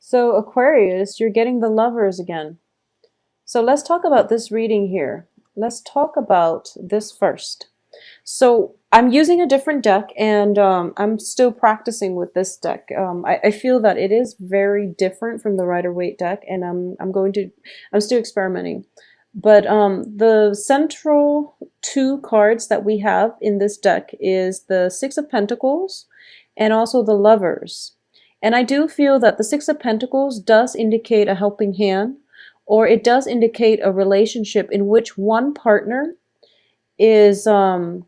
So Aquarius, you're getting the lovers again. So let's talk about this reading here. Let's talk about this first. So I'm using a different deck and I'm still practicing with this deck. I feel that it is very different from the Rider-Waite deck and I'm still experimenting. But the central two cards that we have in this deck is the Six of Pentacles and also the Lovers. And I do feel that the Six of Pentacles does indicate a helping hand, or it does indicate a relationship in which one partner is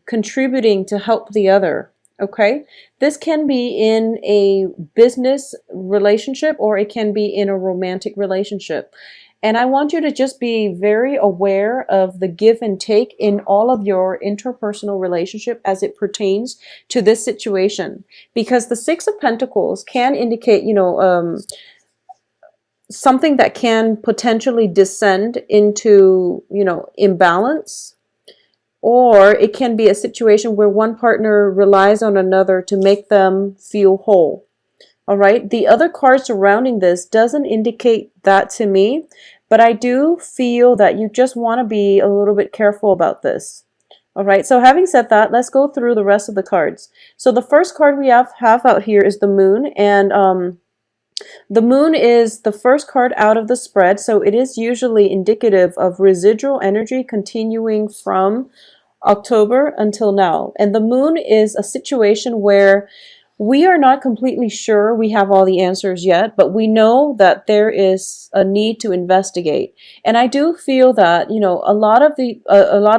contributing to help the other. Okay, this can be in a business relationship or it can be in a romantic relationship. And I want you to just be very aware of the give and take in all of your interpersonal relationship as it pertains to this situation. Because the Six of Pentacles can indicate, something that can potentially descend into, imbalance, or it can be a situation where one partner relies on another to make them feel whole. All right. The other card surrounding this doesn't indicate that to me, but I do feel that you just want to be a little bit careful about this. All right. So having said that, let's go through the rest of the cards. So the first card we have out here is the Moon, and the Moon is the first card out of the spread, so it is usually indicative of residual energy continuing from October until now. And the Moon is a situation where we are not completely sure we have all the answers yet, but we know that there is a need to investigate. And I do feel that, a lot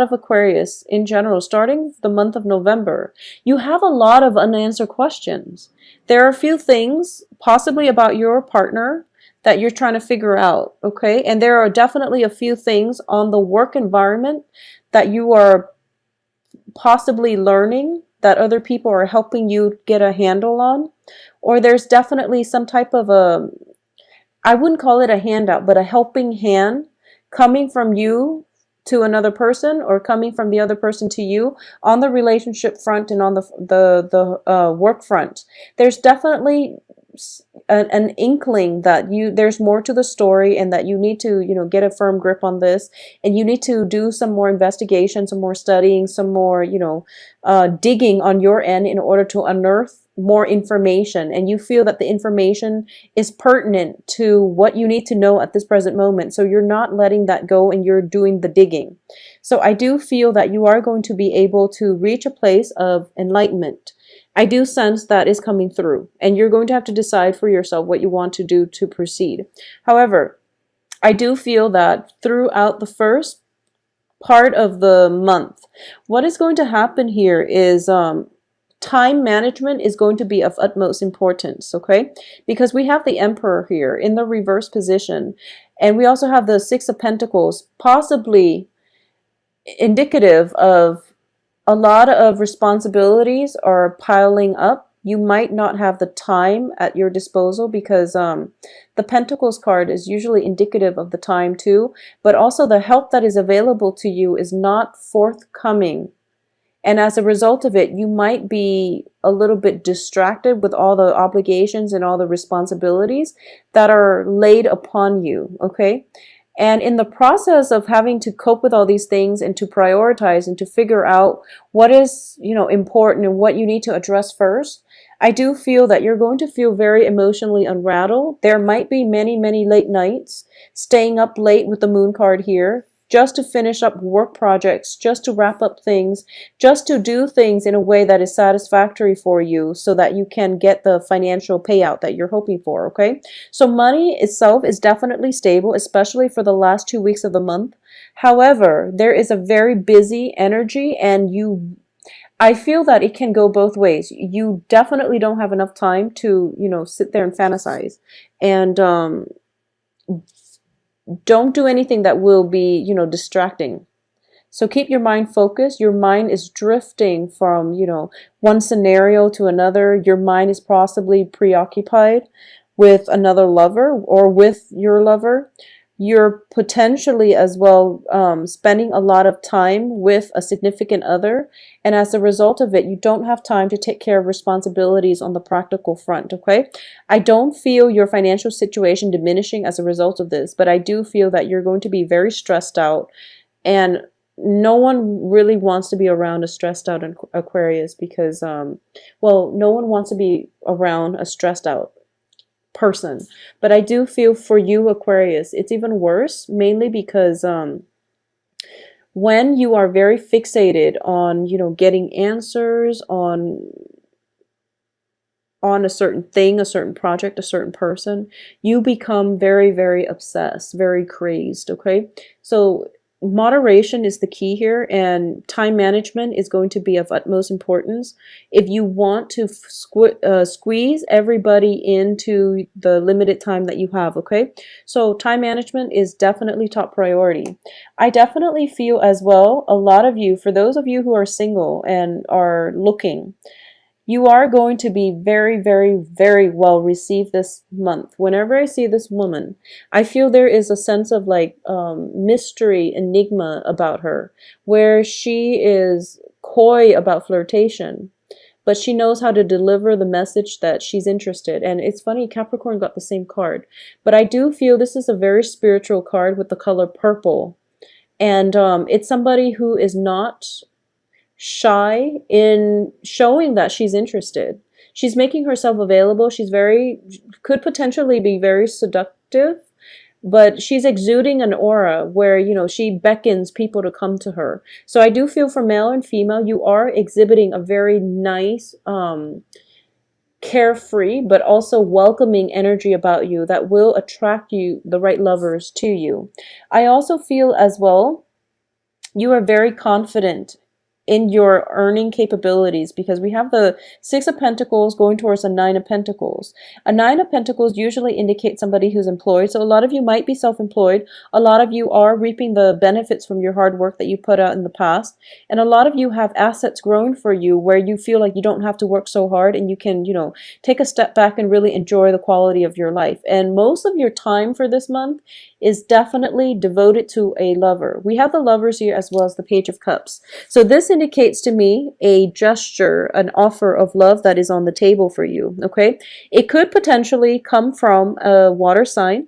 of Aquarius in general, starting the month of November, you have a lot of unanswered questions. There are a few things possibly about your partner that you're trying to figure out, okay? And there are definitely a few things on the work environment that you are possibly learning that other people are helping you get a handle on. Or there's definitely some type of I wouldn't call it a handout, but a helping hand coming from you to another person, or coming from the other person to you on the relationship front and on the work front. There's definitely an inkling that there's more to the story, and that you need to get a firm grip on this, and you need to do some more investigation, some more studying, some more digging on your end in order to unearth more information. And you feel that the information is pertinent to what you need to know at this present moment, so you're not letting that go and you're doing the digging. So I do feel that you are going to be able to reach a place of enlightenment. I do sense that is coming through, and you're going to have to decide for yourself what you want to do to proceed. However, I do feel that throughout the first part of the month, what is going to happen here is time management is going to be of utmost importance, okay? Because we have the Emperor here in the reverse position, and we also have the Six of Pentacles, possibly indicative of a lot of responsibilities are piling up. You might not have the time at your disposal, because the Pentacles card is usually indicative of the time too, but also the help that is available to you is not forthcoming. And as a result of it, you might be a little bit distracted with all the obligations and all the responsibilities that are laid upon you, okay? And in the process of having to cope with all these things and to prioritize and to figure out what is, important and what you need to address first, I do feel that you're going to feel very emotionally unrattled. There might be many, many late nights, staying up late with the Moon card here, just to finish up work projects, just to wrap up things, just to do things in a way that is satisfactory for you, so that you can get the financial payout that you're hoping for, okay? So money itself is definitely stable, especially for the last 2 weeks of the month. However, there is a very busy energy, and I feel that it can go both ways. You definitely don't have enough time to, sit there and fantasize. And don't do anything that will be, distracting. So keep your mind focused. Your mind is drifting from, one scenario to another. Your mind is possibly preoccupied with another lover or with your lover. You're potentially as well spending a lot of time with a significant other, and as a result of it, you don't have time to take care of responsibilities on the practical front, okay? I don't feel your financial situation diminishing as a result of this, but I do feel that you're going to be very stressed out, and no one really wants to be around a stressed out Aquarius because, well, no one wants to be around a stressed out person. But I do feel for you, Aquarius, it's even worse, mainly because when you are very fixated on, getting answers on a certain thing, a certain project, a certain person, you become very, very obsessed, very crazed, okay? So moderation is the key here, and time management is going to be of utmost importance if you want to squeeze everybody into the limited time that you have, okay? So time management is definitely top priority. I definitely feel as well, a lot of you, for those of you who are single and are looking, you are going to be very, very, very well received this month. Whenever I see this woman, I feel there is a sense of like mystery, enigma about her, where she is coy about flirtation, but she knows how to deliver the message that she's interested. And it's funny, Capricorn got the same card, but I do feel this is a very spiritual card with the color purple. And it's somebody who is not shy in showing that she's interested. She's making herself available. Could potentially be very seductive, but she's exuding an aura where, she beckons people to come to her. So I do feel for male and female, you are exhibiting a very nice, carefree, but also welcoming energy about you that will attract you, the right lovers to you. I also feel as well, you are very confident in your earning capabilities because we have the Six of Pentacles going towards a Nine of Pentacles. A Nine of Pentacles usually indicates somebody who's employed. So a lot of you might be self-employed. A lot of you are reaping the benefits from your hard work that you put out in the past. And a lot of you have assets growing for you where you feel like you don't have to work so hard and you can, take a step back and really enjoy the quality of your life. And most of your time for this month is definitely devoted to a lover. We have the lovers here as well as the Page of Cups. So this indicates to me a gesture, an offer of love that is on the table for you, okay? It could potentially come from a water sign,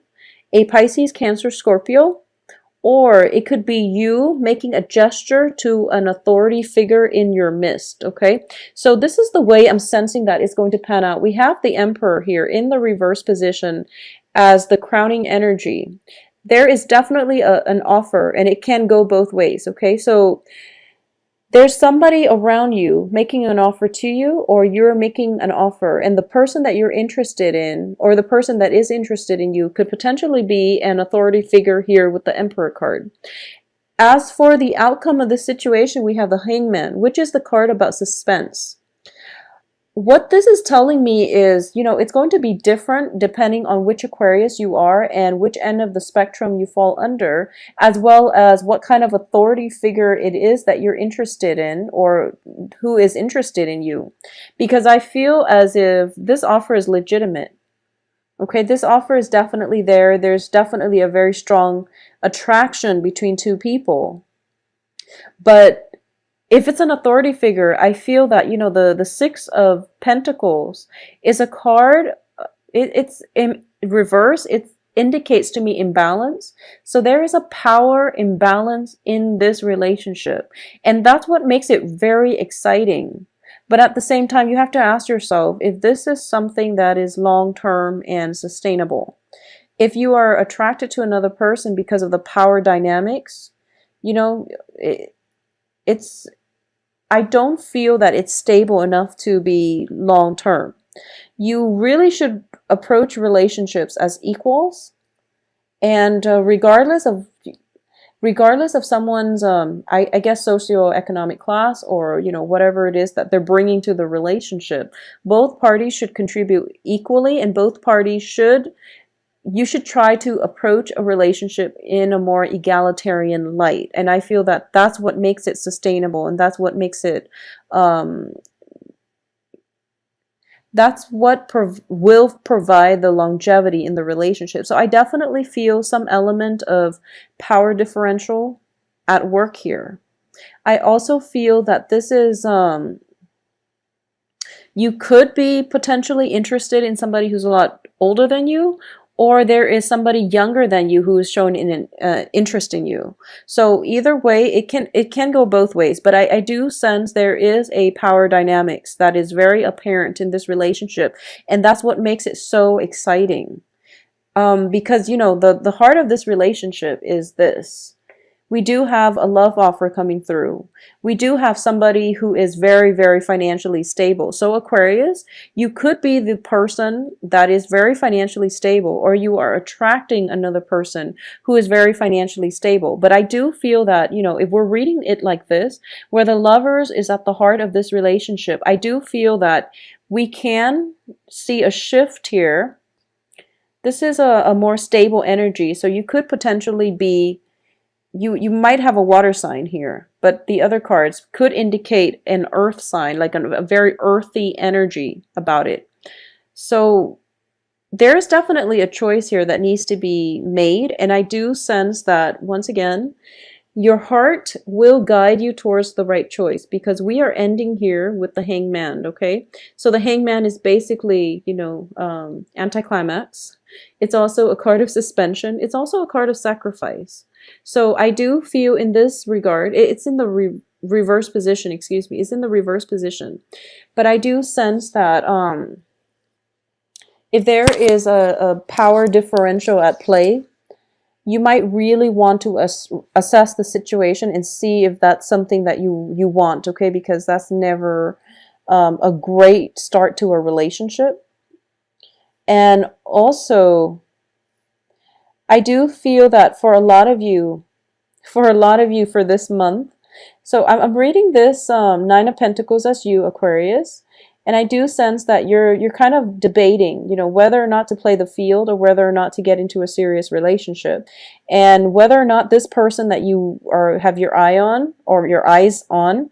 a Pisces, Cancer, Scorpio, or it could be you making a gesture to an authority figure in your midst, okay? So this is the way I'm sensing that it's going to pan out. We have the Emperor here in the reverse position as the crowning energy. There is definitely an offer, and it can go both ways, okay? So there's somebody around you making an offer to you, or you're making an offer, and the person that you're interested in, or the person that is interested in you, could potentially be an authority figure here with the Emperor card. As for the outcome of the situation, we have the Hangman, which is the card about suspense. What this is telling me is, it's going to be different depending on which Aquarius you are and which end of the spectrum you fall under, as well as what kind of authority figure it is that you're interested in or who is interested in you. Because I feel as if this offer is legitimate. Okay, this offer is definitely there. There's definitely a very strong attraction between two people. But if it's an authority figure, I feel that, the Six of Pentacles is a card, it's in reverse, it indicates to me imbalance. So there is a power imbalance in this relationship. And that's what makes it very exciting. But at the same time, you have to ask yourself if this is something that is long-term and sustainable. If you are attracted to another person because of the power dynamics, it's I don't feel that it's stable enough to be long term. You really should approach relationships as equals, and regardless of someone's I guess socioeconomic class, or whatever it is that they're bringing to the relationship, both parties should contribute equally, and you should try to approach a relationship in a more egalitarian light. And I feel that that's what makes it sustainable, and that's what makes it That's what will provide the longevity in the relationship. So I definitely feel some element of power differential at work here. I also feel that this is you could be potentially interested in somebody who's a lot older than you, or there is somebody younger than you who is showing an interest in you. So either way, it can go both ways. But I do sense there is a power dynamics that is very apparent in this relationship, and that's what makes it so exciting. Because the heart of this relationship is this. We do have a love offer coming through. We do have somebody who is very, very financially stable. So Aquarius, you could be the person that is very financially stable, or you are attracting another person who is very financially stable. But I do feel that, if we're reading it like this, where the lovers is at the heart of this relationship, I do feel that we can see a shift here. This is a more stable energy. So you could potentially be you might have a water sign here, but the other cards could indicate an earth sign, like a very earthy energy about it. So there's definitely a choice here that needs to be made, and I do sense that, once again, your heart will guide you towards the right choice, because we are ending here with the Hangman, okay? So the Hangman is basically, anticlimax. It's also a card of suspension. It's also a card of sacrifice. So I do feel in this regard, it's in the reverse position, excuse me, it's in the reverse position. But I do sense that if there is a power differential at play, you might really want to assess the situation and see if that's something that you want, okay? Because that's never a great start to a relationship. And also, I do feel that for a lot of you for this month, so I'm reading this Nine of Pentacles as you, Aquarius, and I do sense that you're kind of debating, whether or not to play the field or whether or not to get into a serious relationship, and whether or not this person that you have your eye on or your eyes on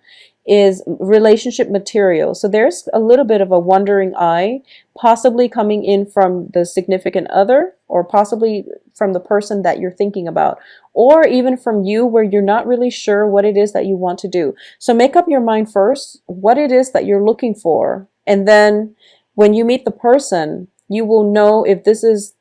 is relationship material. So there's a little bit of a wandering eye, possibly coming in from the significant other, or possibly from the person that you're thinking about, or even from you, where you're not really sure what it is that you want to do. So make up your mind first, what it is that you're looking for. And then when you meet the person, you will know if this is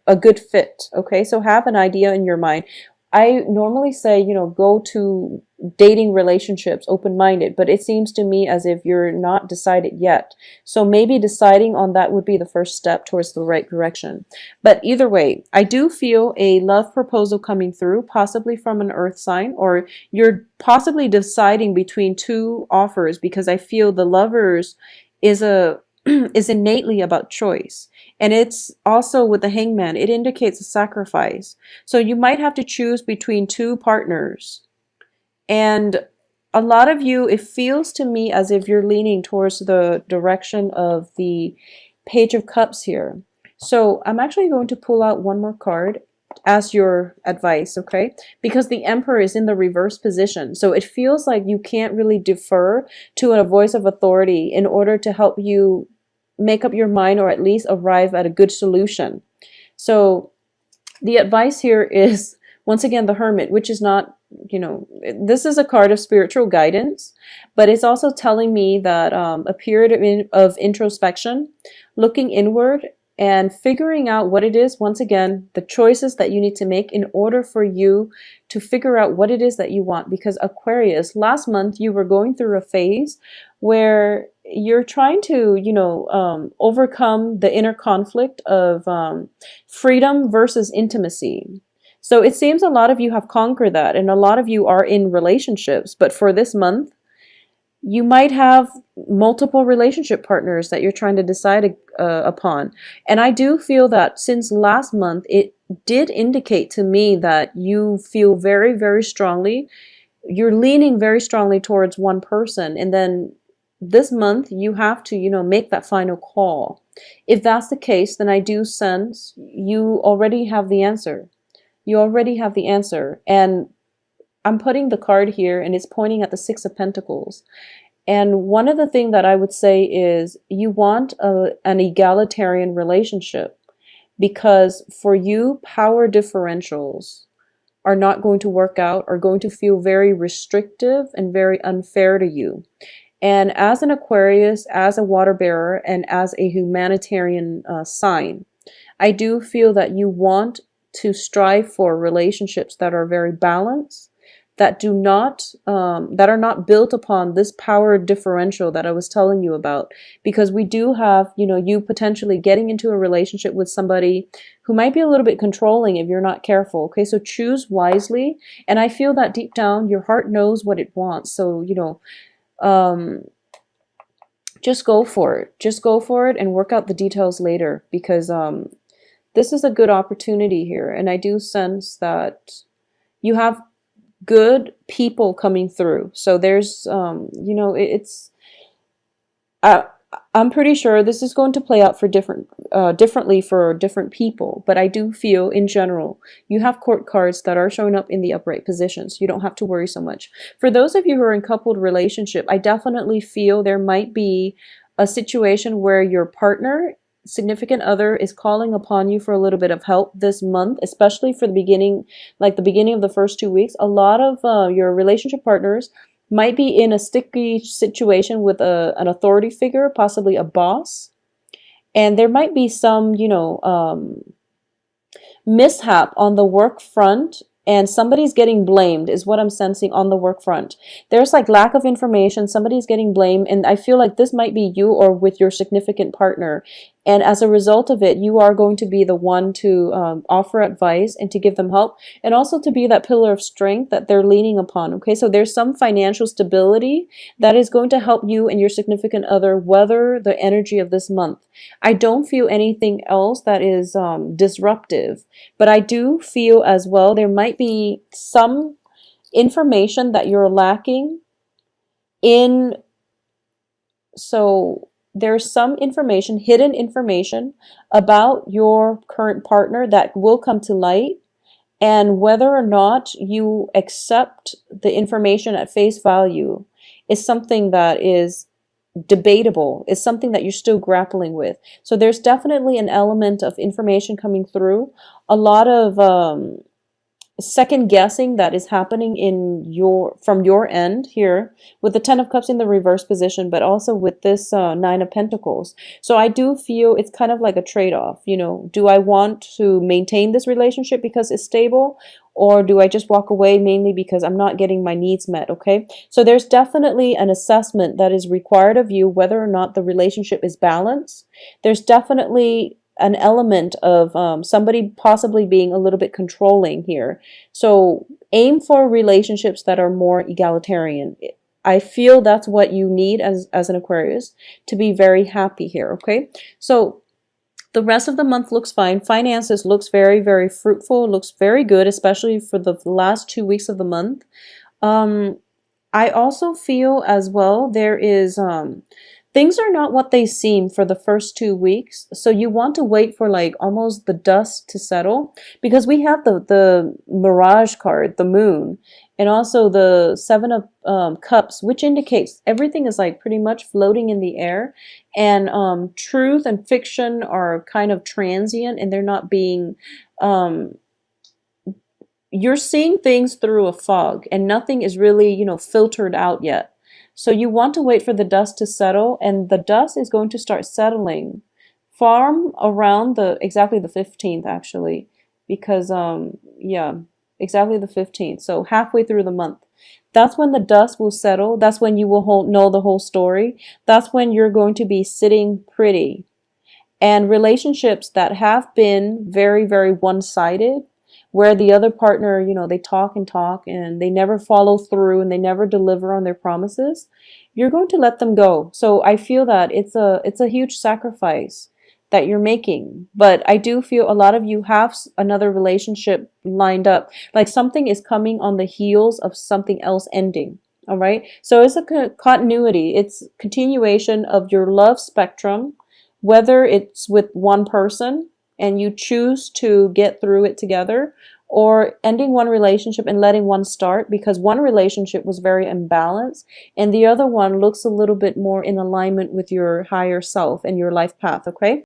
a good fit. Okay, so have an idea in your mind. I normally say, go to dating relationships open-minded, but it seems to me as if you're not decided yet. So maybe deciding on that would be the first step towards the right direction. But either way, I do feel a love proposal coming through, possibly from an earth sign, or you're possibly deciding between two offers, because I feel the lovers is is innately about choice. And it's also with the Hangman, it indicates a sacrifice. So you might have to choose between two partners. And a lot of you, it feels to me as if you're leaning towards the direction of the Page of Cups here. So I'm actually going to pull out one more card as your advice, okay? Because the Emperor is in the reverse position. So it feels like you can't really defer to a voice of authority in order to help you make up your mind, or at least arrive at a good solution. So the advice here is, once again, the Hermit, which is not, this is a card of spiritual guidance, but it's also telling me that a period of introspection, looking inward, and figuring out what it is, once again, the choices that you need to make in order for you to figure out what it is that you want. Because Aquarius, last month you were going through a phase where you're trying to, overcome the inner conflict of freedom versus intimacy. So it seems a lot of you have conquered that, and a lot of you are in relationships. But for this month, you might have multiple relationship partners that you're trying to decide upon. And I do feel that since last month, it did indicate to me that you feel very, very strongly, you're leaning very strongly towards one person. And then this month, you have to, make that final call. If that's the case, then I do sense you already have the answer. You already have the answer. And I'm putting the card here, and it's pointing at the Six of Pentacles. And one of the things that I would say is you want an egalitarian relationship, because for you, power differentials are not going to work out, are going to feel very restrictive and very unfair to you. And as an Aquarius, as a water bearer, and as a humanitarian sign, I do feel that you want to strive for relationships that are very balanced, that do not that are not built upon this power differential that I was telling you about. Because we do have, you potentially getting into a relationship with somebody who might be a little bit controlling if you're not careful. Okay, so choose wisely. And I feel that deep down your heart knows what it wants. So, just go for it. Just go for it and work out the details later, because this is a good opportunity here. And I do sense that you have good people coming through. So there's, it's, I, I'm pretty sure this is going to play out for differently for different people. But I do feel in general, you have court cards that are showing up in the upright positions. You don't have to worry so much. For those of you who are in coupled relationship, I definitely feel there might be a situation where your partner, significant other, is calling upon you for a little bit of help this month, especially for the beginning, like the beginning of the first 2 weeks. A lot of your relationship partners might be in a sticky situation with an authority figure, possibly a boss. And there might be some, mishap on the work front, and somebody's getting blamed is what I'm sensing on the work front. There's like lack of information, somebody's getting blamed, and I feel like this might be you or with your significant partner. And as a result of it, you are going to be the one to offer advice and to give them help, and also to be that pillar of strength that they're leaning upon. Okay, so there's some financial stability that is going to help you and your significant other weather the energy of this month. I don't feel anything else that is disruptive, but I do feel as well there might be some information that you're lacking in. So there's some information, hidden information about your current partner that will come to light. And whether or not you accept the information at face value is something that is debatable, is something that you're still grappling with. So there's definitely an element of information coming through, a lot of second guessing that is happening from your end here with the 10 of Cups in the reverse position, but also with this 9 of Pentacles. So I do feel it's kind of like a trade-off. Do I want to maintain this relationship because it's stable, or do I just walk away mainly because I'm not getting my needs met? Okay, so there's definitely an assessment that is required of you whether or not the relationship is balanced. There's definitely an element of somebody possibly being a little bit controlling here. So aim for relationships that are more egalitarian. I feel that's what you need as an Aquarius to be very happy here. Okay, so the rest of the month looks fine. Finances looks very, very fruitful, looks very good, especially for the last 2 weeks of the month. I also feel as well there is things are not what they seem for the first 2 weeks. So you want to wait for like almost the dust to settle, because we have the Mirage card, the Moon, and also the 7 of Cups, which indicates everything is like pretty much floating in the air. And truth and fiction are kind of transient, and they're not being, you're seeing things through a fog, and nothing is really, filtered out yet. So you want to wait for the dust to settle, and the dust is going to start settling from around exactly the 15th actually, because yeah, exactly the 15th. So halfway through the month. That's when the dust will settle. That's when you will know the whole story. That's when you're going to be sitting pretty. And relationships that have been very, very one-sided, where the other partner, they talk and talk and they never follow through and they never deliver on their promises, you're going to let them go. So I feel that it's a huge sacrifice that you're making. But I do feel a lot of you have another relationship lined up. Like something is coming on the heels of something else ending. All right. So it's a continuity. It's continuation of your love spectrum, whether it's with one person and you choose to get through it together, or ending one relationship and letting one start because one relationship was very imbalanced and the other one looks a little bit more in alignment with your higher self and your life path, okay?